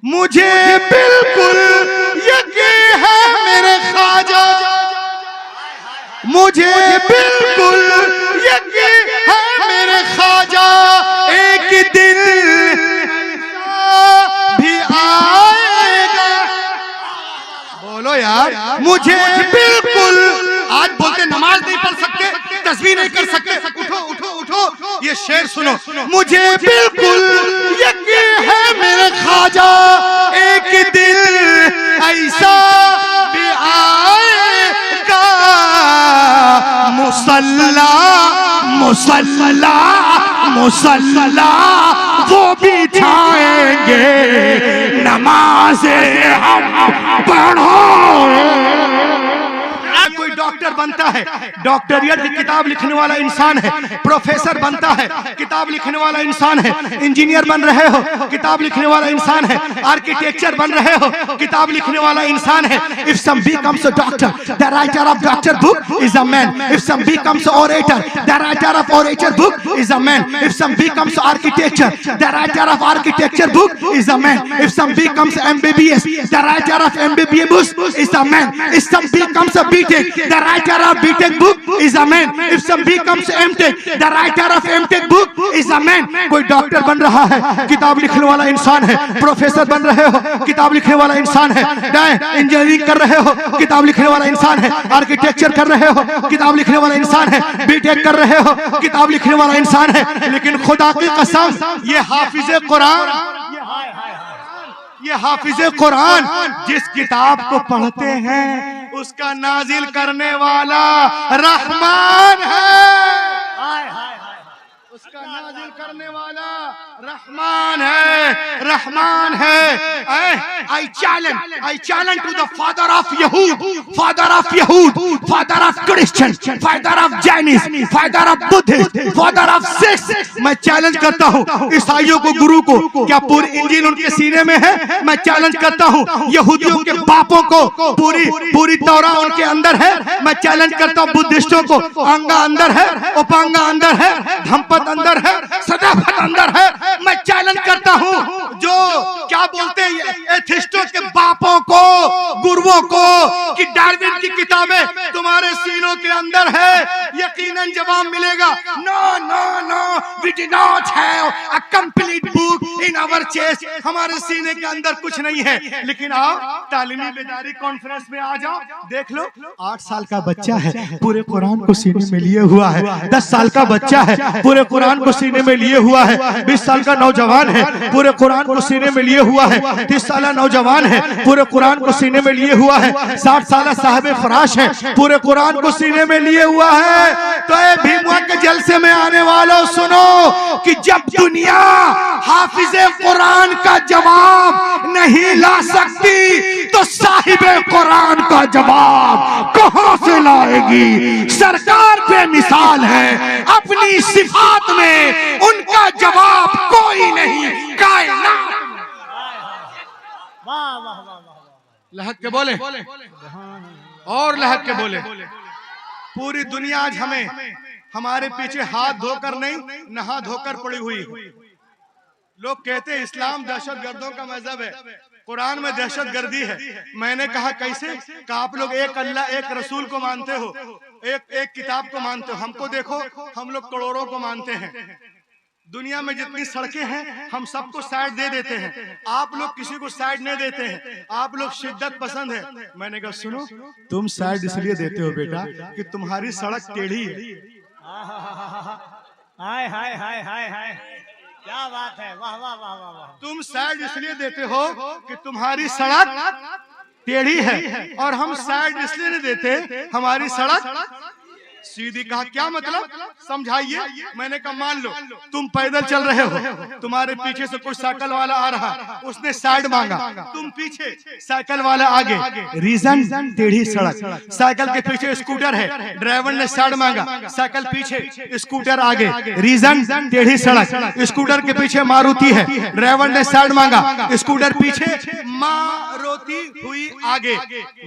मुझे बिल्कुल यकीन है मेरे ख्वाजा, मुझे बिल्कुल यकीन है मेरे ख्वाजा, एक दिन भी आएगा। बोलो यार, मुझे बिल्कुल, आज बोलते नमाज नहीं पढ़ सकते, तस्बीह नहीं कर सकते, उठो उठो उठो, ये शेर सुनो। मुझे बिल्कुल यकीन है मेरे ख्वाजा, एक दिन ऐसा भी आएगा, मुसल्ला मुसल्ला मुसल्ला वो बिछाएंगे, नमाज़ें हम पढ़ाएंगे। कोई डॉक्टर बनता है, डॉक्टरियत की किताब लिखने वाला इंसान है। प्रोफेसर बनता है, किताब लिखने वाला इंसान है। इंजीनियर बन रहे हो, किताब लिखने वाला इंसान है। आर्किटेक्चर बन रहे हो, किताब लिखने वाला इंसान है। If some becomes a doctor, the writer of doctor book is a man. If some becomes an orator, the writer of orator book is a man. If some becomes architecture, the writer of architecture book is a man. If some becomes MBBS, the writer of MBBS book is a man. If some becomes a BTech, the writer of BTech book is a man. If some becomes MTech, the writer of MTech book is a man. कोई doctor बन रहा है, किताब लिखने वाला इंसान है। Professor बन रहे हो, किताब लिखने वाला इंसान है। इंजीनियरिंग कर रहे हो, किताब लिखने वाला इंसान है। आर्किटेक्चर कर रहे हो, किताब लिखने वाला इंसान है। बीटेक कर रहे हो, किताब लिखने वाला इंसान है। लेकिन खुदा की कसम, ये हाफिज़े कुरान, ये हाफिज़े कुरान जिस किताब को पढ़ते हैं उसका नाजिल करने वाला रहमान है। उसका नाजिल करने वाला रहमान है, रहमान है। I challenge to the father of Yahud, father of Yahud, father of Christian, father of Jainism, father of Buddhist, father of Sikhs। मैं चैलेंज करता हूँ ईसाइयों को, गुरु को, क्या पूरी इंजील उनके सीने में है? मैं चैलेंज करता हूँ यहूदियों के बापों को, पूरी तौरा उनके अंदर है। मैं चैलेंज करता हूँ बुद्धिस्टों को, अंगा अंदर है, उपांगा अंदर है, धम्पत अंदर है, सदाफत अंदर है। मैं चैलेंज करता हूँ जो क्या बोलते हैं एथिस्टों के बापों को, गुरुओं को, कि डार्विन की किताबें तुम्हारे सीनों के अंदर है, यकीनन जवाब मिलेगा। No no no, we do not have a complete book in our chest. हमारे सीने के अंदर कुछ नहीं है। लेकिन आओ तालीमी बेदारी कॉन्फ्रेंस में आ जाओ, देख लो 8 साल का बच्चा है, पूरे कुरान को सीने में लिए हुआ है। 10 साल का बच्चा है, पूरे कुरान को सीने में लिए हुआ है। 20 साल का नौजवान है, पूरे कुरान को सीने में लिए हुआ है। 30 साल नौजवान है, पूरे कुरान को सीने में लिए हुआ है। 60 साल साहिब फराश है, पूरे कुरान को सीने में लिए हुआ है। तो ये भीमुआ के जलसे में आने वालों सुनो कि जब दुनिया हाफिज़े कुरान का जवाब नहीं ला सकती तो साहिबे कुरान का जवाब कहां से लाएगी? सरकार बेमिसाल है, अपनी सिफात में उनका जवाब कोई नहीं। कायनात लहक के बोले और लहक के बोले। पूरी दुनिया आज हमें हमारे पीछे हाथ धोकर नहीं, नहा धोकर पड़ी हुई। लोग कहते हैं इस्लाम दहशतगर्दों का मजहब है, कुरान में दहशत गर्दी है। मैंने कहा कैसे? कहा आप लोग एक अल्लाह, एक रसूल को मानते हो, एक किताब को मानते हो। हमको देखो, हम लोग करोड़ों को मानते हैं। दुनिया में जितनी सड़कें हैं हम सबको साइड दे देते हैं, आप लोग किसी को साइड नहीं देते हैं। आप लोग शिद्दत पसंद है। मैंने कहा सुनो, तुम साइड इसलिए देते हो बेटा कि तुम्हारी सड़क टेढ़ी है। हाय हाय हाय हाय हाय, क्या बात है, वाह वाह वाह वाह वाह। तुम साइड इसलिए देते हो कि तुम्हारी सड़क टेढ़ी है, और हम साइड इसलिए नहीं देते हमारी सड़क सीधी। कहा क्या मतलब, समझाइए। मैंने कहा मान लो तुम पैदल चल रहे हो, तुम्हारे पीछे से कोई साइकिल वाला आ रहा, उसने साइड मांगा, तुम पीछे, साइकिल वाला आगे। रीजन टेढ़ी सड़क। साइकिल के पीछे स्कूटर है, ड्राइवर ने साइड मांगा, साइकिल पीछे, स्कूटर आगे। रीजन टेढ़ी सड़क। स्कूटर के पीछे मारुति है, ड्राइवर ने साइड मांगा, स्कूटर पीछे, मारुति हुई आगे।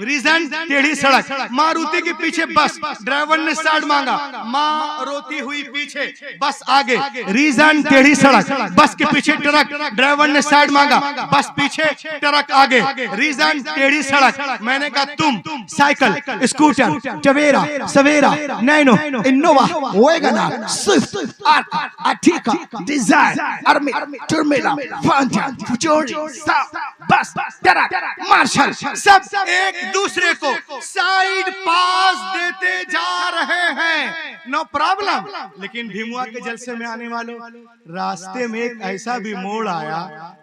रीजन टेढ़ी सड़क। मारुति के पीछे बस, ड्राइवर ने साइड मांगा, माँ रोती हुई पीछे, बस आगे, रीजन टेढ़ी सड़क, बस के पीछे ट्रक, ड्राइवर ने साइड मांगा, बस पीछे ट्रक आगे, रीजन टेढ़ी सड़क। मैंने कहा तुम साइकिल, स्कूटर, टवेरा, सवेरा, Nano, Innova, WagonR, Swift, Ertiga, Dzire, army, टर्मिला, फैंटम, फुजोरी, बस, ट्रक, मार्शल, सब एक दूसरे को साइड पास देते जा रहे हैं, नो प्रॉब्लम। लेकिन भीमुआ के जलसे में आने वालों, रास्ते में एक ऐसा भी मोड़ आया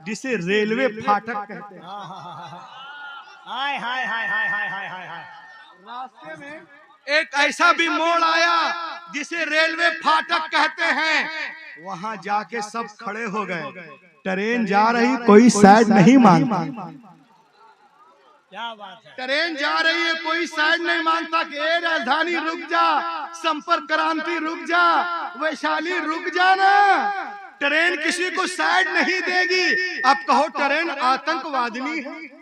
जिसे रेलवे फाटक कहते हैं। हाय हाय हाय हाय हाय हाय हाय हाय। रास्ते में एक ऐसा भी मोड़ आया जिसे रेलवे फाटक कहते हैं। वहां जाके सब खड़े हो गए। ट्रेन जा रही, कोई साइड नहीं मांगता। क्या बात है। ट्रेन जा रही है, कोई साइड नहीं मांगता कि ए राजधानी रुक जा, संपर्क क्रांति रुक जा, वैशाली रुक जा ना। ट्रेन किसी को साइड नहीं देगी। अब कहो ट्रेन आतंकवादिनी है,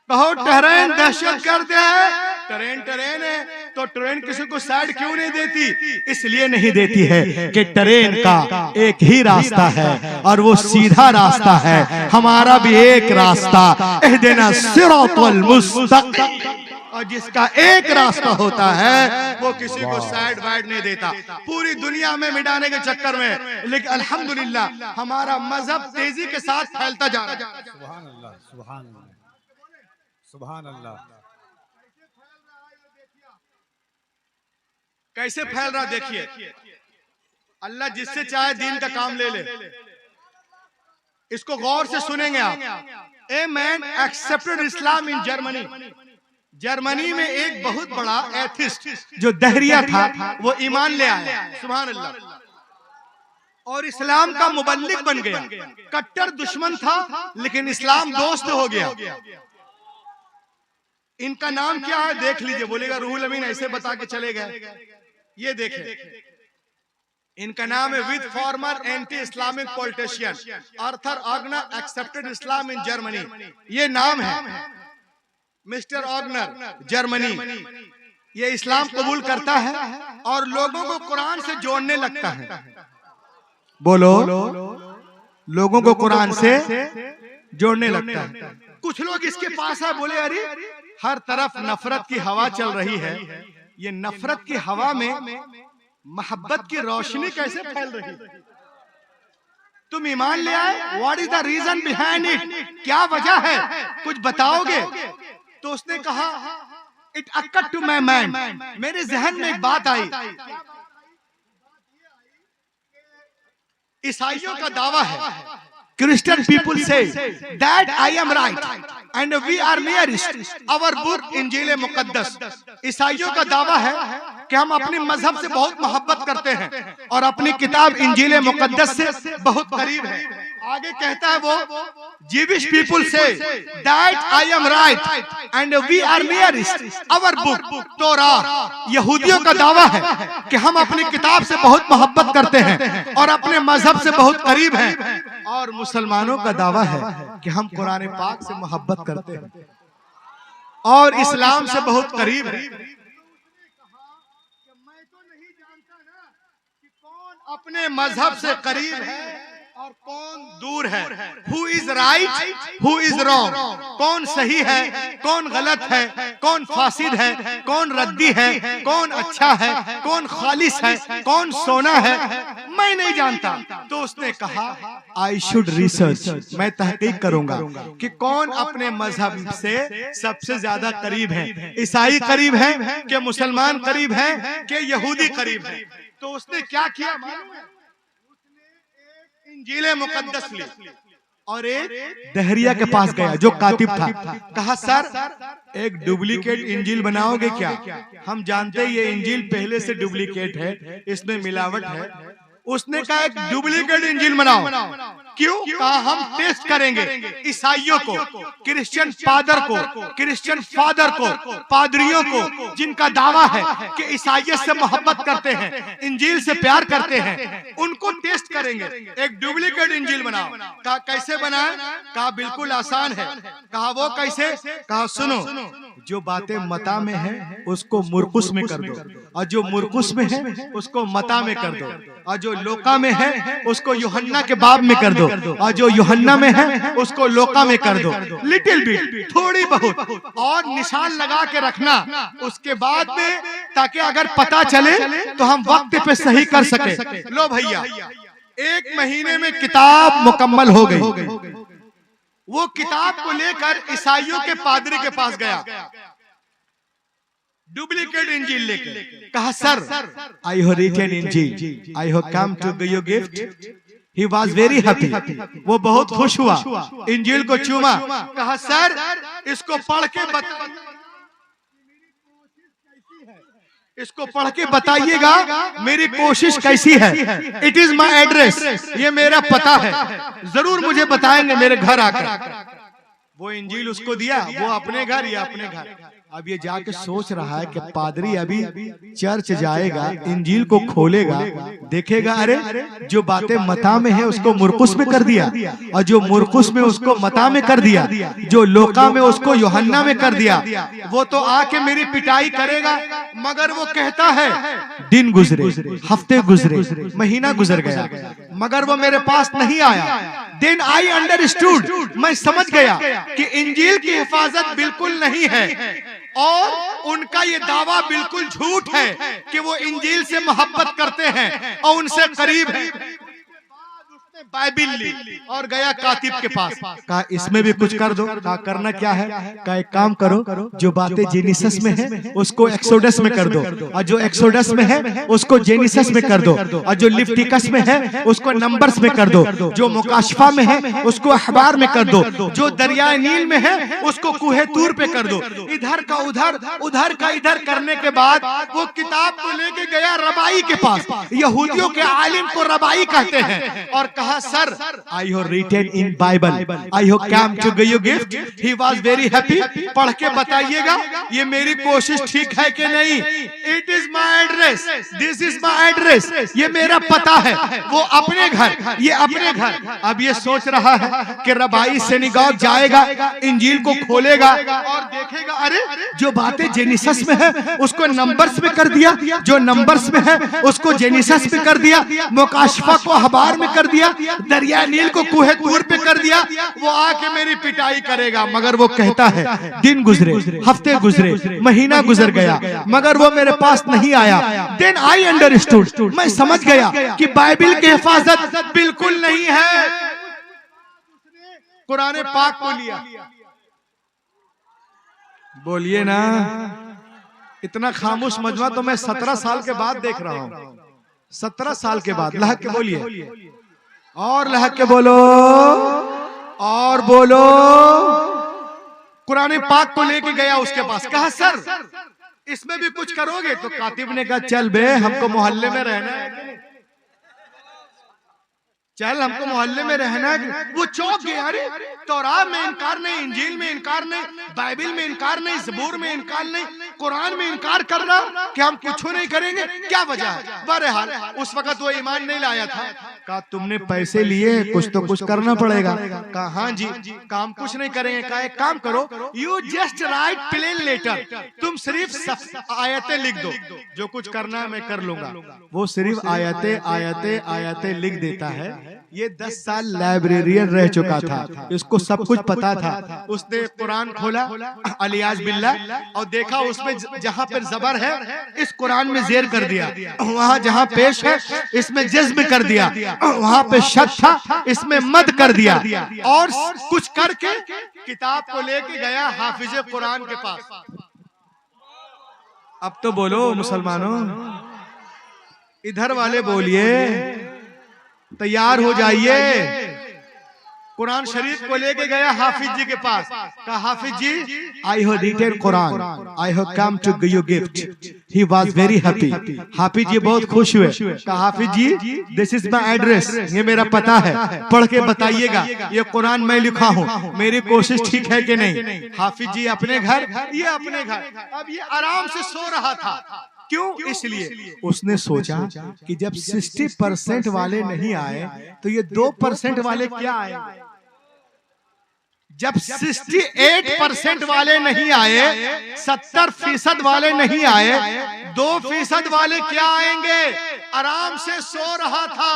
कहो ट्रेन दहशतगर्द है, ट्रेन है, तो ट्रेन किसी को साइड क्यों नहीं देती? इसलिए नहीं देती है कि ट्रेन का एक ही रास्ता है और वो सीधा रास्ता है। हमारा भी एक रास्ता, इहदिना सिरातल मुस्तकीम, और जिसका एक रास्ता होता है वो किसी को साइड वाइड नहीं देता। पूरी दुनिया में मिटाने के चक्कर में, लेकिन अल्हम्दुलिल्लाह हमारा मजहब तेजी के साथ फैलता जा रहा है। सुभान अल्लाह, सुभान अल्लाह, सुभान अल्लाह। कैसे फैल रहा देखिए। अल्लाह जिससे चाहे दीन का काम ले ले। इसको गौर से सुनेंगे आप। A man accepted Islam in Germany. Germany में एक बहुत बड़ा एथिस्ट जो दहरिया था, वो ईमान ले आया, सुभान अल्लाह, और इस्लाम का मुबल्लिग बन गया। कट्टर दुश्मन था लेकिन इस्लाम दोस्त हो गया। इनका नाम क्या है देख लीजिए। बोलेगा रूहुल अमीन ऐसे बता के चले गए। ये देखें, इनका नाम है with former anti Islamic politician Arthur Wagner accepted Islam in Germany. ये नाम है मिस्टर ऑगनर, जर्मनी। ये इस्लाम कबूल करता है और लोगों को कुरान से जोड़ने लगता है। बोलो, लोगों को कुरान से जोड़ने लगता है। कुछ लोग इसके पास है, बोले अरे हर तरफ नफरत की हवा चल रही है, ये नफरत की हवा में मोहब्बत की रोशनी कैसे फैल रही है? तुम ईमान ले आए, what is the reason behind it? क्या वजह है, कुछ बताओगे? तो उसने कहा it occurred to my mind, मेरे जहन में एक बात आई। ईसाइयों का दावा है, Christian people say that I am right and we are nearest our book इंजील मुकद्दस। ईसाइयों का दावा है कि हम अपने मजहब से बहुत मोहब्बत करते हैं और अपनी किताब इंजील मुकद्दस से बहुत करीब है। आगे कहता है वो, Jewish people say that I am right and we are nearest our book Torah. यहूदियों का दावा है कि हम अपनी किताब से बहुत मोहब्बत करते हैं और अपने मजहब से बहुत करीब हैं। और मुसलमानों का दावा है कि हम कुरान पाक से मोहब्बत करते हैं और इस्लाम से बहुत करीब हैं। मैं तो नहीं जानता ना कि कौन अपने मजहब से करीब है और कौन दूर है। Who is right, who is wrong, कौन सही है, कौन गलत है, कौन फासिद है, कौन रद्दी है, कौन अच्छा है, कौन खालिस है, कौन सोना है, मैं नहीं जानता। तो उसने कहा आई शुड रिसर्च, मैं तहकीक करूंगा कि कौन अपने मजहब से सबसे ज्यादा करीब है। ईसाई करीब है कि मुसलमान करीब है कि यहूदी करीब है? तो उसने क्या किया मालूम है? इंजील मुकद्दस ली और एक दहरिया के पास गया जो कातिब था। कहा सर एक डुप्लीकेट इंजील बनाओगे क्या? हम जानते हैं ये इंजील पहले से डुप्लीकेट है, इसमें मिलावट है। उसने कहा एक डुप्लीकेट इंजील बनाओ। क्यों? कहा हम टेस्ट करेंगे ईसाइयों को, क्रिश्चियन फादर को, क्रिश्चियन फादर को, पादरियों को जिनका दावा है कि ईसाइयत से मोहब्बत करते हैं, इंजील से प्यार करते हैं, उनको टेस्ट करेंगे। एक डुप्लीकेट इंजील बनाओ। कहा कैसे बनाए? कहा बिल्कुल आसान है। कहा वो कैसे? कहा सुनो, जो बातें मता में है उसको मुरकुस में कर दो, और जो मुरकुस में है उसको मता में कर दो, और जो लोका में है उसको यूहन्ना के बाब में कर दो, और जो यूहन्ना में है उसको लोका में कर दो। लिटिल बिट, थोड़ी बहुत, और निशान लगा के रखना उसके बाद में, ताकि अगर पता चले तो हम वक्त पे सही कर सके। लो भैया, 1 महीने में किताब मुकम्मल हो गई। वो किताब को लेकर ईसाइयों के पादरी के पास गया, डुप्लीकेट इंजील लेके। कहा sir, I have written Injeel, I have come to give you gift. He was very happy, वो बहुत खुश हुआ, इंजील को चूमा। कहा सर, इसको पढ़ के बताइएगा मेरी कोशिश कैसी है। इट इज माई एड्रेस, ये मेरा पता है, जरूर मुझे बताएंगे मेरे घर आकर। वो इंजील उसको दिया, वो अपने घर, या अपने घर। अब ये जाके सोच रहा है कि पादरी अभी चर्च जाएगा, इंजील को खोलेगा, देखेगा अरे जो बातें मता में है उसको मुरकुस में कर दिया, और जो मुरकुस में उसको मता में कर दिया, जो लोका में उसको यूहन्ना में कर दिया। वो तो आके मेरी पिटाई करेगा। मगर वो कहता है, दिन गुजरे, हफ्ते गुजरे, महीना गुजर गया, मगर वो मेरे पास नहीं आया। देन आई अंडरस्टूड, मैं समझ गया कि इंजील की हिफाजत बिल्कुल नहीं है, और उनका ये दावा बिल्कुल झूठ है कि वो इंजील से मोहब्बत करते हैं और उनसे करीब है। बाइबिल ली और गया कातिब के पास। कहा इसमें भी कुछ कर दो। कहा करना क्या है? कहा एक काम करो, जो बातें जेनिसस में है उसको एक्सोडस में कर दो, और जो एक्सोडस में है उसको जेनिसस में कर दो, और जो लिफ्टिकस में है उसको नंबर्स में कर दो, जो मुकाशफा में है उसको अखबार में कर दो, जो दरियाए नील में है उसको कुहे तूर पे कर दो। इधर का उधर, उधर का इधर करने के बाद वो किताब को लेके गया रबाई के पास। यहूदियों के आलिम को रबाई कहते हैं। और कहा sir, I have written in Bible, I have come to give you gift. He was very happy. पढ़ के बताइएगा ये मेरी कोशिश ठीक है कि नहीं। It is my address, this is my address, ये मेरा पता है। वो अपने घर, ये अपने घर। अब ये सोच रहा है कि रबाई सिनेगॉग जाएगा, इंजील को खोलेगा और देखेगा अरे जो बातें जेनिसस में है उसको नंबर्स में कर दिया, जो नंबर्स में है उसको जेनिसस में कर दिया, मुकाशफा को अखबार में कर दिया, दरिया नील को कुहे तूर पे कर दिया। वो आके मेरी पिटाई करेगा। मगर वो कहता है दिन गुजरे, हफ्ते गुजरे, महीना गुजर गया, मगर वो मेरे पास नहीं आया। देन आई अंडरस्टूड, मैं समझ गया कि बाइबिल की हिफाजत बिल्कुल नहीं है। कुरान पाक को लिया। बोलिए ना, इतना खामोश मजमा तो मैं 17 साल के बाद देख रहा हूं। 17 साल के बाद। लहक के बोलिए, और लहक के बोलो, और बोलो। कुरान पाक को लेके गया उसके पास। कहा सर इसमें भी कुछ करोगे? तो कातिब ने कहा चल बे, हमको मोहल्ले में रहना है, चल हमको मोहल्ले में रहना है। वो चौंक गया, अरे तौरात में इनकार नहीं, इंजील में इनकार नहीं, बाइबिल में इनकार नहीं, ज़बूर में इनकार नहीं, कुरान में इनकार कर रहा कि हम कुछ नहीं करेंगे, क्या वजह है? बहरहाल उस वक्त वो ईमान नहीं लाया था। कहा तुमने पैसे लिए, कुछ तो कुछ करना पड़ेगा। कहा हाँ जी। काम कुछ नहीं करेंगे। कहा एक काम करो, you just write plain letter, तुम सिर्फ आयतें लिख दो, जो कुछ करना है मैं कर लूंगा। वो सिर्फ आयतें आयतें आयतें लिख देता है। ये 10 साल लाइब्रेरियन रह चुका था, इसको सब कुछ पता था। उसने कुरान खोला अलियाज बिल्लाह और देखा उसमें जहां पर जबर है इस कुरान में जेर कर दिया, वहां जहां पेश है इसमें जज्म कर दिया, वहां पे शक था इसमें मद कर दिया, और कुछ करके किताब को लेके गया हाफिज कुरान के पास। अब तो बोलो मुसलमानों, इधर वाले बोलिए, तैयार हो जाइए। कुरान शरीफ को लेके गया हाफिज जी के पास। कहा Hafiz ji, I have written Quran, I have come to give you gift. He was very happy. Hafiz ji बहुत खुश हुए। कहा Hafiz ji, this is my address, ये मेरा पता है, पढ़ के बताइएगा ये कुरान मैं लिखा हूँ, मेरी कोशिश ठीक है कि नहीं। हाफिज जी अपने घर, ये अपने घर। अब ये आराम से सो रहा था। क्यों? इसलिए उसने सोचा कि जब 60% वाले नहीं आए तो ये 2% वाले क्या आए। जब 68% वाले नहीं आए, 70% वाले नहीं आए, 2% वाले क्या आएंगे? आराम से सो रहा था,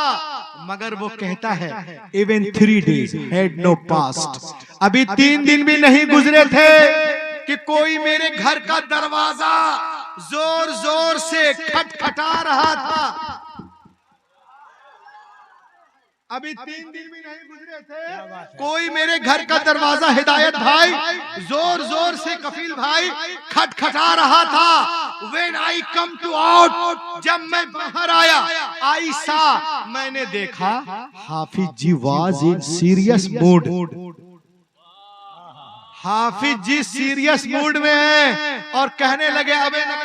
मगर वो कहता है even 3 days had no passed, अभी 3 दिन भी नहीं गुजरे थे कि कोई मेरे घर का दरवाजा जोर जोर से खटखटा रहा था। अभी 3 दिन भी नहीं गुजरे थे, कोई मेरे घर का दरवाजा हिदायत भाई जोर जोर से कफील भाई खटखटा रहा था। When I come to out, जब मैं बाहर आया, आइसा मैंने देखा Hafiz ji was in serious mood। Hafiz ji serious mood में है और कहने लगे अबे अरे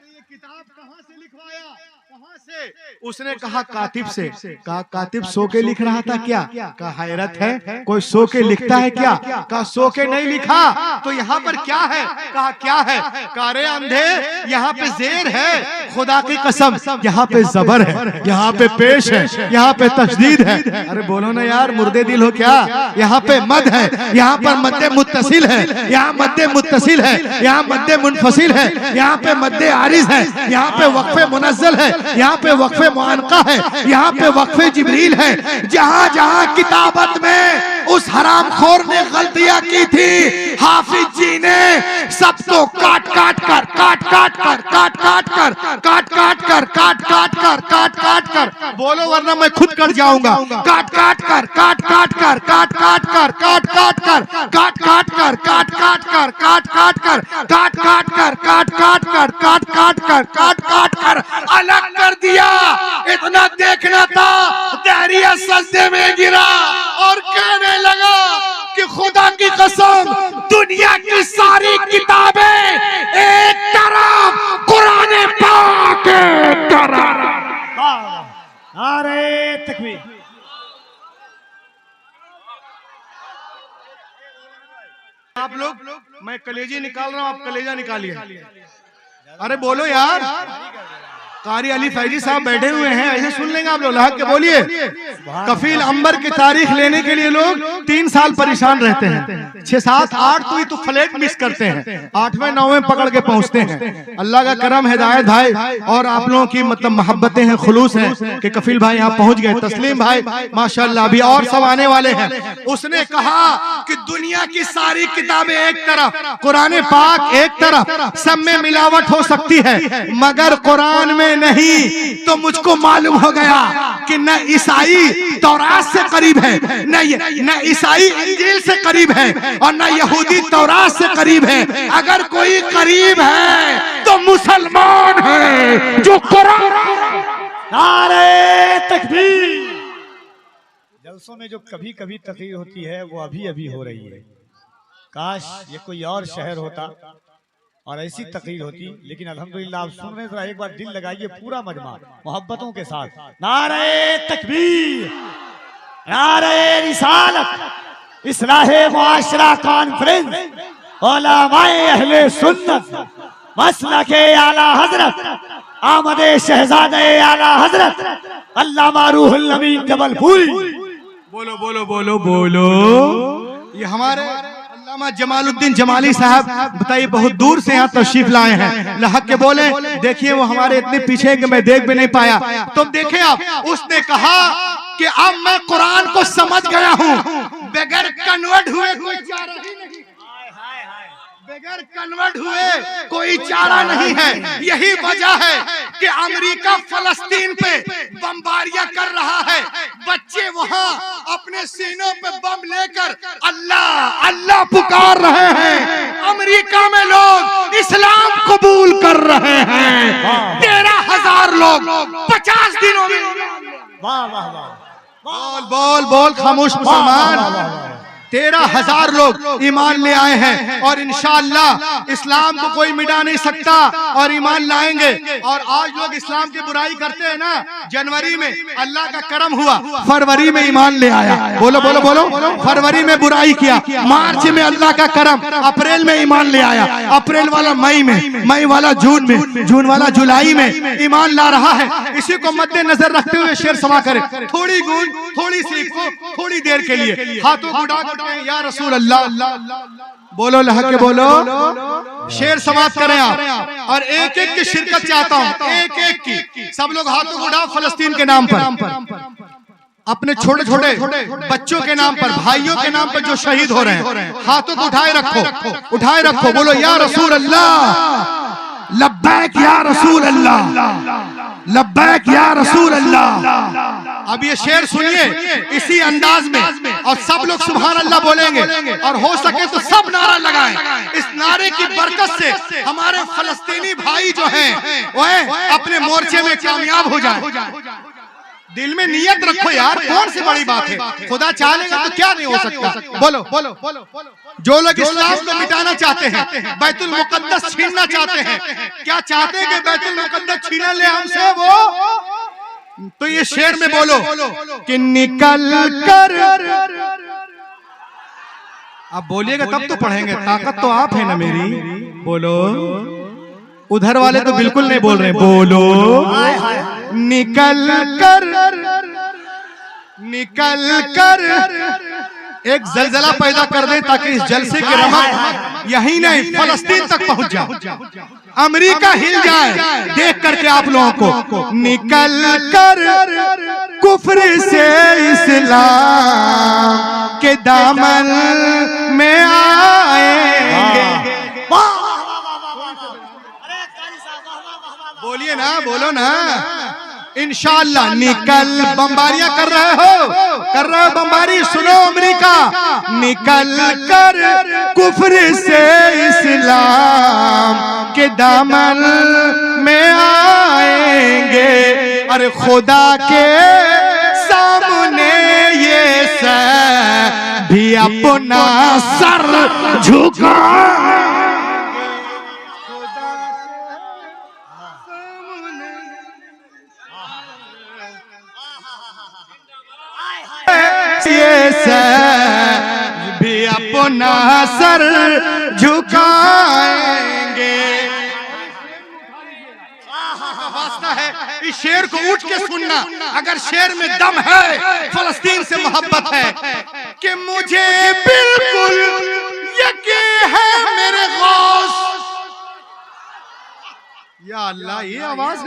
ये किताब कहाँ से लिखवाया, कहाँ से? उसने कहा कातिब से। कहा कातिब सो के लिख रहा था क्या? कहा हैरत है, कोई सो के लिखता है क्या? कहा सो के नहीं लिखा, तो यहाँ पर क्या है? कहा क्या है? कहा रे अंधे, यहाँ पे जेर है, खुदा की कसम यहाँ पे जबर है, यहाँ पे पेश है, यहाँ पे तशदीद है। अरे बोलो ना यार, मुर्दे दिल हो क्या? यहाँ पे मद है, यहाँ पर मद्दे मुत्तसिल है, यहाँ मद्दे मुत्तसिल है, यहाँ मद्दे मुनफसिल है, यहाँ पे मद्दे आरिज है, यहाँ पे वक्फे मुनज़्ज़ल है, यहाँ पे वक्फे मुआनका है, यहाँ पे वक्फे जिब्रील है। जहां जहां किताबत में उस हरामखोर ने गलतियां की थी, हाफिज जी ने सबको काट काट कर बोलो वरना मैं खुद कट जाऊंगा। काट कर अलग कर दिया। इतना देखना था, दहरिया सजदे में गिरा और कहने लगा कि खुदा की कसम दुनिया की सारी किताबें एक तरफ, कुरान पाक एक तरफ। नारे तकबीर। आप लोग, मैं कलेजी निकाल रहा हूं, आप कलेजा निकालिए। अरे बोलो यार, कारी अली फैजी साहब बैठे हुए हैं, ऐसे सुन लेंगे आप लोग। लहक के बोलिए। कफील अंबर की तारीख लेने के लिए लोग 3 साल परेशान रहते हैं, 6, 7, 8 तो ही तो फ्लैट मिस करते हैं, 8वें 9वें पकड़ के पहुंचते हैं। अल्लाह का करम, हिदायत भाई और आप लोगों की मतलब मोहब्बतें हैं, खुलूस हैं कि कफील भाई यहाँ पहुंच गए। तस्लीम भाई माशाल्लाह, अभी और सब आने वाले हैं। उसने कहा कि दुनिया की सारी किताबें एक तरफ, कुरान पाक एक तरफ, सब में मिलावट हो सकती है मगर कुरान में नहीं। तो मुझको मालूम हो गया कि न ईसाई तौरात से करीब है, न ईसाई इंजील से करीब है और न यहूदी तौरात से करीब है। अगर कोई करीब है तो मुसलमान है जो कुरान। नारे तकबीर। जलसों में जो कभी कभी तकरीर होती है वो अभी अभी हो रही है। काश ये कोई और शहर होता और ऐसी तकरीर होती, लेकिन अल्हम्दुलिल्लाह आप सुन रहे हैं। जरा एक बार दिल लगाइए, पूरा मजमा मोहब्बतों के साथ। नारे तकबीर, नारे रिसालत, इस्लाहे मुआशरा कॉन्फ्रेंस, उलमाए अहले सुन्नत, मसलके आला हजरत, आमदे शहजादे आला हजरत अल्लामा रूहुल अमीन जबलपुरी। बोलो बोलो बोलो बोलो। ये हमारे अल्लामा जमालुद्दीन जमाली साहब बताइए बहुत दूर से यहाँ तशरीफ लाए हैं। लहक के बोले, देखिए वो हमारे इतने पीछे कि मैं देख भी नहीं पाया। तो देखे आप, उसने कहा कि अब मैं कुरान को समझ गया हूँ, बगैर कन्वर्ट हुए कोई चारा ही नहीं, बगैर कन्वर्ट हुए कोई चारा नहीं है। यही वजह है कि अमेरिका फलस्तीन पे बमबारियां कर रहा है, बच्चे वहां अपने सीनों पे बम लेकर अल्लाह अल्लाह पुकार रहे हैं। अमेरिका में लोग इस्लाम कबूल कर रहे हैं। 13,000 लोग 50 दिनों में। वाह वाह वाह। बोल बोल बोल, खामोश मुसलमान। 13,000 लोग ईमान ले आए हैं और इंशाअल्लाह इस्लाम को कोई मिटा नहीं सकता और ईमान लाएंगे। और आज लोग इस्लाम की बुराई करते हैं ना, जनवरी में अल्लाह का करम हुआ, फरवरी में ईमान ले आया। बोलो बोलो बोलो। फरवरी में बुराई किया, मार्च में अल्लाह का करम, अप्रैल में ईमान ले आया, अप्रैल वाला मई में, मई वाला जून में, जून वाला जुलाई में ईमान ला रहा है। इसी को मद्देनजर रखते हुए शेर समा करें, थोड़ी गूंज थोड़ी सीख को थोड़ी देर के लिए, हाथों को उठा हैं या रसूल अल्लाह। बोलो लह के बोलो, शेर समाप्त करें आप। और एक एक की शिरकत चाहता हूं, एक एक की। सब लोग हाथों को उठाओ फलस्तीन के नाम पर, अपने छोटे छोटे बच्चों के नाम पर, भाइयों के नाम पर जो शहीद हो रहे हैं, हाथों को उठाए रखो, उठाए रखो। बोलो या रसूल अल्लाह, लब्बैक या रसूल अल्लाह, लब्बैक या रसूल अल्लाह। अब ये शेर सुनिए इसी अंदाज में, और सब लोग सुभान अल्लाह बोलेंगे, और हो सके तो सब नारा लगाएं। इस नारे की बरकत से हमारे फलस्तीनी भाई जो हैं वह अपने मोर्चे में कामयाब हो जाए। दिल में नियत रखो यार, कौन सी बड़ी बात है। खुदा चाहेगा तो क्या नहीं हो सकता। बोलो बोलो। जो लोग इस्लाम को मिटाना चाहते हैं, बैतुल मुकद्दस छीनना चाहते हैं, क्या चाहते हैं कि बैतुल मुकद्दस छीना ले हमसे वो, तो ये शेर में बोलो कि निकल कर। अब बोलिएगा तब तो पढ़ेंगे, ताकत तो आप है ना मेरी। बोलो, उधर वाले तो बिल्कुल नहीं बोल रहे। बोलो निकल कर, निकल कर एक जलजला पैदा कर दे, ताकि इस जलसे के रमक यही नहीं फलस्तीन तक पहुंच जाए, अमेरिका हिल जाए देख करके आप लोगों को। निकल कर कुफ्र से इस्लाम के दामन में आएंगे। बोलिए ना, बोलो ना, इंशाअल्लाह। निकल, बमबारियां कर रहे हो बमबारी, सुनो अमेरिका। निकल कर कुफ्र से इस्लाम के दामन में आएंगे, अरे खुदा के सामने ये सर भी अपना सर झुका। ये सर भी अपना सर झुकाएंगे। वास्ता है इस शेर को उठ के सुनना, अगर शेर में दम है, फलस्तीन से मोहब्बत है, कि मुझे बिल्कुल यकीन है मेरे गौस। या अल्लाह, ये आवाज है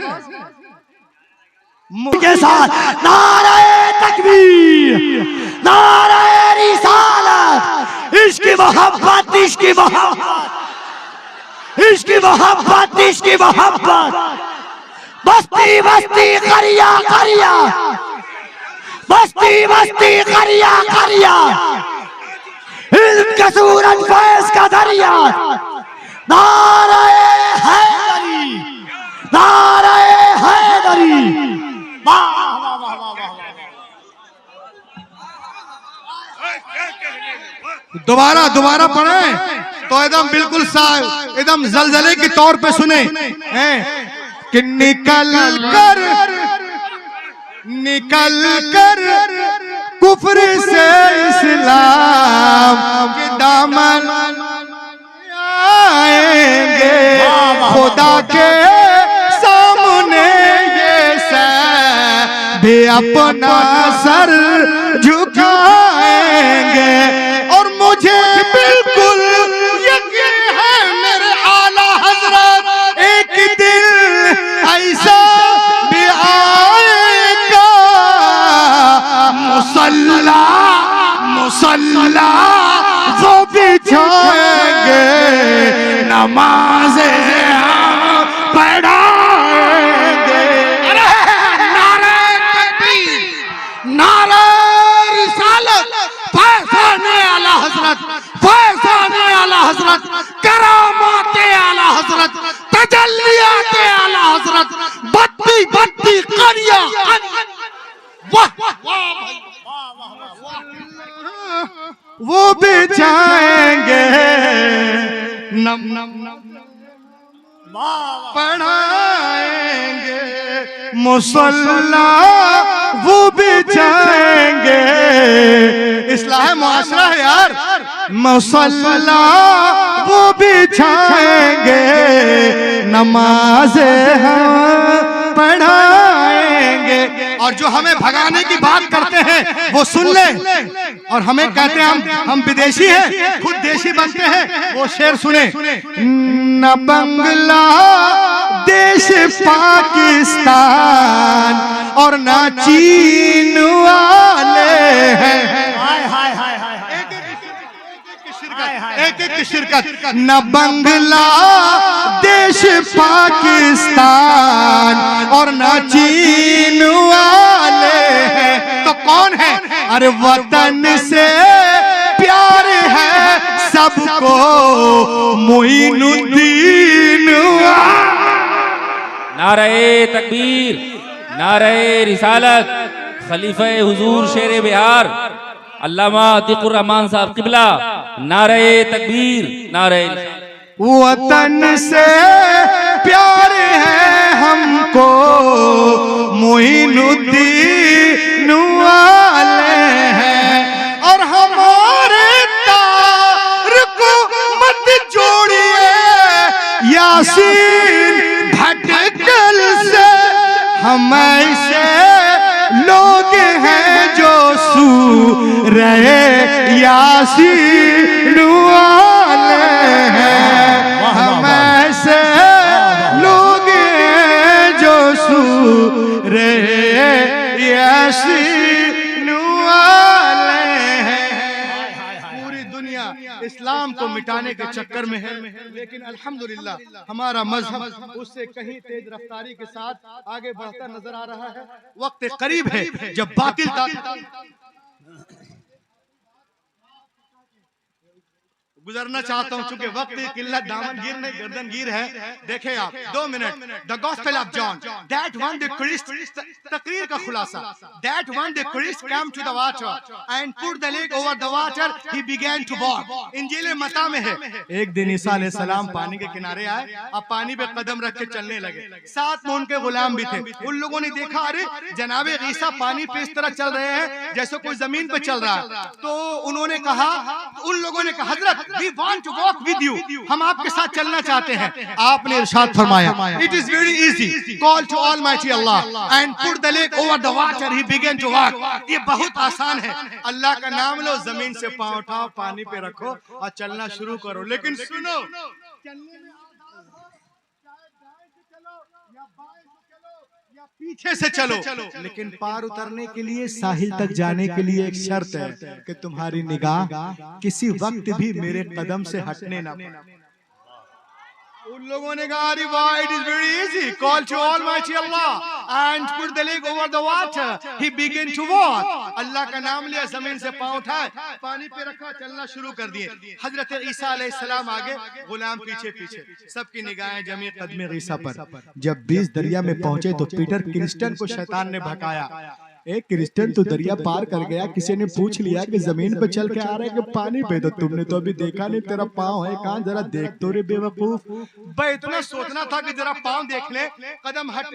के साथ नारे तकबीर, नारे रिसालत, इश्क मोहब्बत, इश्क मोहब्बत, इश्क मोहब्बत, इश्क मोहब्बत। बस्ती बस्ती करिया करिया, बस्ती बस्ती करिया करिया, इल्म का सूरज फैज़ का दरिया। नारे हैदरी, नारे हैदरी। दोबारा दोबारा पढ़े तो एकदम बिल्कुल साफ, एकदम जलजले के तौर पे सुने कि निकल कर, निकल कर कुफ्र से इस्लाम के दामन आएंगे, खुदा के सामने ये सर भी अपना सर झुकाएंगे। और मुझे बिल्कुल यकीन है मेरे आला हजरत, एक दिन ऐसा भी आएगा, मुसल्ला मुसल्ला वो बिछाएंगे, नमाज़े पढ़ाएंगे। नारे तकबीर, नारे रिसालत, फैज़ाने आला हजरत, फैज़ाने आला हजरत, करामाते आला हजरत, तजल्लियाते आला हजरत, बत्ती बत्ती करिया। वाह वो बिछाएंगे, नम नम नम पढ़ाएंगे, मुसल्ला वो बिछाएंगे। इस्लाह मुआशरा है यार, मुसल्ला वो बिछाएंगे, नमाज़ें हम पढ़ाएंगे। और जो हमें भगाने की बात करते हैं वो सुन ले, और हमें कहते हैं हम विदेशी हैं, खुद देशी बनते हैं। वो शेर सुने, न बंगला देश पाकिस्तान और न चीन वाले हैं। एक एक शिरकत, न बंगला देश पाकिस्तान और न चीन वाले हैं। तो कौन है? अरे वतन से प्यार है सबको मोइनुद्दीन। नारे तकबीर, नारे रिसालत, खलीफा हुजूर शेर बिहार अल्लामा अतीकुर रहमान साहब किबला। नारे तकबीर, नारे वतन से प्यार है हमको मोइनुद्दीन वाले हैं, और हमारे तार को मत जोड़िए यासीन भटकल से। हम ऐसे लोग हैं जो सू रहे यासीन वाले हैं। हम ऐसे लोग हैं जो सू रहे यासीन वाले हैं। पूरी दुनिया इस्लाम को मिटाने के चक्कर में है, लेकिन अल्हम्दुलिल्लाह हमारा मजहब उससे कहीं तेज रफ्तारी के साथ आगे बढ़ता नजर आ रहा है। वक्त करीब है जब बातिल गुजरना चाहता हूं, चूंकि वक्त की किल्लत, दामनगीर नहीं गर्दनगीर है। देखें आप 2 मिनट, the gospel of John, that one the Christ, तकरीर का खुलासा, that one the Christ come to the water and put the leg over the water, he began to walk. Injeel Matta में है, एक दिन ईसा अलैहिस्सलाम पानी के किनारे आए, अब पानी पे कदम रख के चलने लगे। साथ में उनके गुलाम भी थे। उन लोगों ने देखा, अरे जनाबे ईसा पानी पे इस तरह चल रहे हैं जैसे कोई जमीन पे चल रहा है। तो उन्होंने कहा, उन लोगों ने कहा, हजरत we want to walk with you, हम आपके साथ चलना चाहते हैं। आपने इरशाद फरमाया, it is very easy, call to Almighty Allah and put the leg over the water, he began to walk। ये बहुत आसान है, अल्लाह का नाम लो, जमीन से पांव उठाओ, पानी पे रखो और चलना शुरू करो। लेकिन सुनो, पीछे से चलो, लेकिन पार उतरने के लिए, साहिल तक जाने के लिए एक शर्त है कि तुम्हारी निगाह किसी वक्त भी मेरे कदम से हटने ना पाए। उन लोगों ने कहा, it is very easy, call to almighty Allah and put the leg over the water, he begin to walk. Allah का नाम लिया, जमीन से पांव उठाए, पानी पे रखा, चलना शुरू कर दिए। हजरत ईसा अलैहिस्सलाम आगे, गुलाम पीछे पीछे, सबकी निगाहें जमी कदमे ईसा पर। जब 20 दरिया में पहुंचे तो पीटर क्रिस्टन को शैतान ने भगाया। एक क्रिस्टियन तो दरिया पार कर गया, किसी ने पूछ लिया कि जमीन पे चल के आ रहे कि पानी पे, तो तुमने तो अभी देखा नहीं, तेरा पाँव है कहाँ, जरा देख तो रे बेवकूफ। भाई इतना सोचना था कि जरा पाँव देख ले, कदम हट,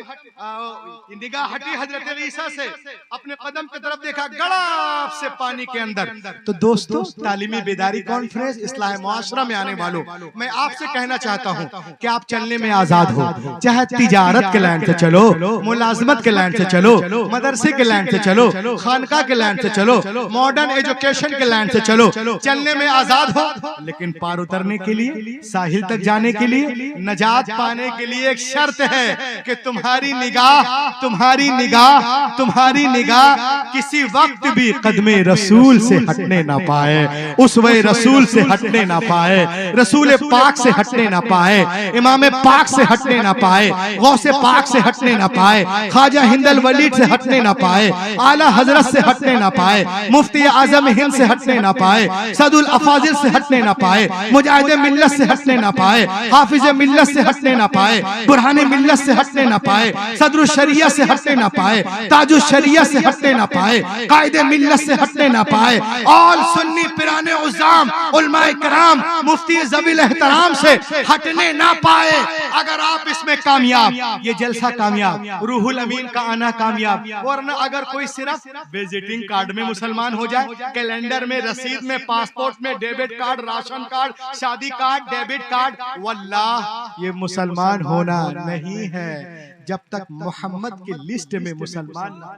निगाह हटी हजरत ईसा से, अपने कदम की तरफ देखा, गड़ाप से पानी के अंदर। तो दोस्तों, तालीमी बेदारी कॉन्फ्रेंस इस्लाह मुआशरा में आने वालों, मैं आपसे कहना चाहता हूँ कि आप चलने में आजाद हो, चाहे तिजारत के लाइन से चलो, मुलाजमत के लाइन से चलो, मदरसे के से चलो, खानका के लाइन से चलो, मॉडर्न एजुकेशन के लाइन से चलो, चलने में आजाद हो। लेकिन पार उतरने के लिए, साहिल तक जाने के लिए, नजात पाने के लिए एक शर्त है कि तुम्हारी निगाह किसी वक्त भी कदमे रसूल से हटने ना पाए, उसवे रसूल से हटने ना पाए, रसूल पाक से हटने ना पाए, इमाम पाक से हटने ना पाए, गौसे पाक से हटने ना पाए, ख्वाजा हिंदल वलीद से हटने ना पाए, आला हजरत से हटने ना पाए, मुफ्ती आजम हिंद से हटने ना पाए, सदुल अफाजिल से हटने ना पाए, मुजाहिद मिल्लत से हटने ना पाए, हाफिज मिल्लत से हटने ना पाए, बुरहान मिल्लत से हटने ना पाए, सदरुल शरिया से हटने ना पाए, ताजुल शरिया से हटने ना पाए, कायदे मिल्लत से हटने ना पाए, और सुन्नी पिराने उज़ाम उलमाए कराम मुफ्ती ज़वील एहतराम से हटने ना पाए। अगर आप इसमें कामयाब, ये जलसा कामयाब, रूहुल अमीन का आना कामयाब, वरना अगर कोई सिर्फ विजिटिंग कार्ड में मुसलमान हो जाए, कैलेंडर में, रसीद में, पासपोर्ट में, डेबिट कार्ड, राशन कार्ड, शादी कार्ड, डेबिट कार्ड, वल्लाह ये मुसलमान होना नहीं है जब तक मोहम्मद की लिस्ट में मुसलमान ना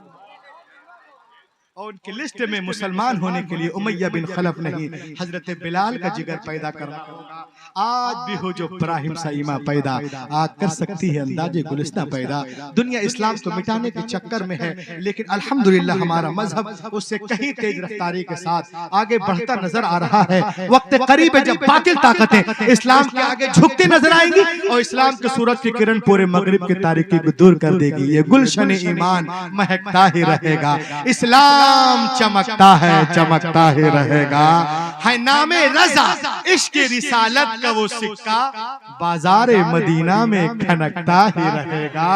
और उनकी लिस्ट में मुसलमान होने के लिए उमैया बिन खलफ नहीं, हजरत बिलाल का जिगर पैदा करना होगा। आज भी हो जो इब्राहिम सईमा पैदा, आज कर सकती है अंदाजे गुलिस्तां पैदा। दुनिया इस्लाम को मिटाने के चक्कर में है, लेकिन अल्हम्दुलिल्लाह हमारा मजहब उससे कहीं तेज रफ्तारी के साथ आगे बढ़ता नजर आ रहा है। वक्त करीब है जब बातिल ताकतें इस्लाम के आगे झुकती नजर आएंगी और इस्लाम के सूरज की किरण पूरे मगरिब की तारीकी को दूर कर देगी। ये गुलशन ईमान महकता ही रहेगा, इस्लाम चमकता है, चमकता ही रहेगा। है नामे रजा इश्क रिसालत का वो सिक्का, बाजार मदीना में खनकता ही रहेगा।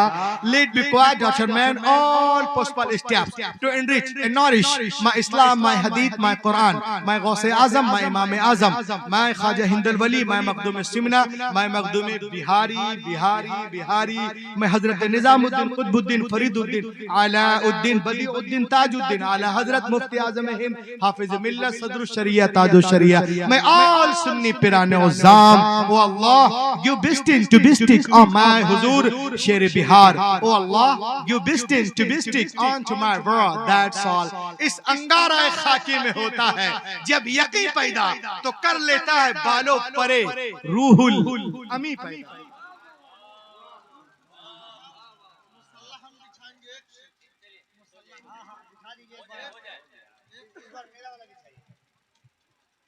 Let be quite doctor man, all possible steps to enrich and nourish my Islam, my Hadith, my Quran, my Ghause Azam, my Imam Azam, my Khwaja Hindal Wali, my Makhdoom Simna, my Makhdoom Bihari Bihari Bihari, my Hazrat Nizamuddin Qutubuddin Fariduddin Alauddin बदिउद्दीन Tajuddin आला हजरत मुफ्ती आजम हिंद हाफिज मिल्लत सदर शरिया ताजु शरिया, मैं ऑल सुन्नी पिराने उज़ाम, ओ अल्लाह गिव बिस्टिन टू बिस्टिक ऑन माय हुजूर शेर बिहार, ओ अल्लाह गिव बिस्टिन टू बिस्टिक on to my world, that's all. इस अंगारा खाकी में होता है जब यकीन पैदा तो कर लेता है बालों परे रूहुल अमी पैदा।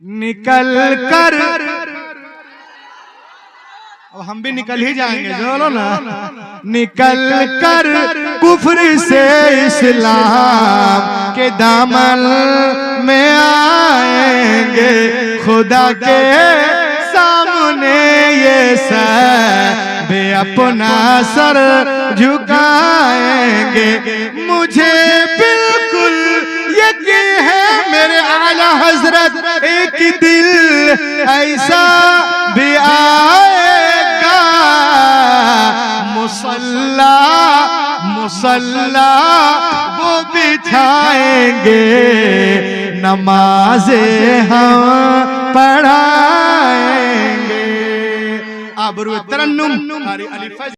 निकल कर, अब हम भी निकल ही जाएंगे, चलो ना। निकल कर कुफ्र से इस्लाम के दामन में आएंगे, खुदा के सामने ये सब अपना सर झुकाएंगे। मुझे बिल्कुल यकीन है मेरे आला हजरत एक दिल ऐसा भी आएगा, मुसल्ला मुसल्ला वो बिछाएंगे, नमाज़े हम पढ़ाएंगे। आबरू तरन्नुम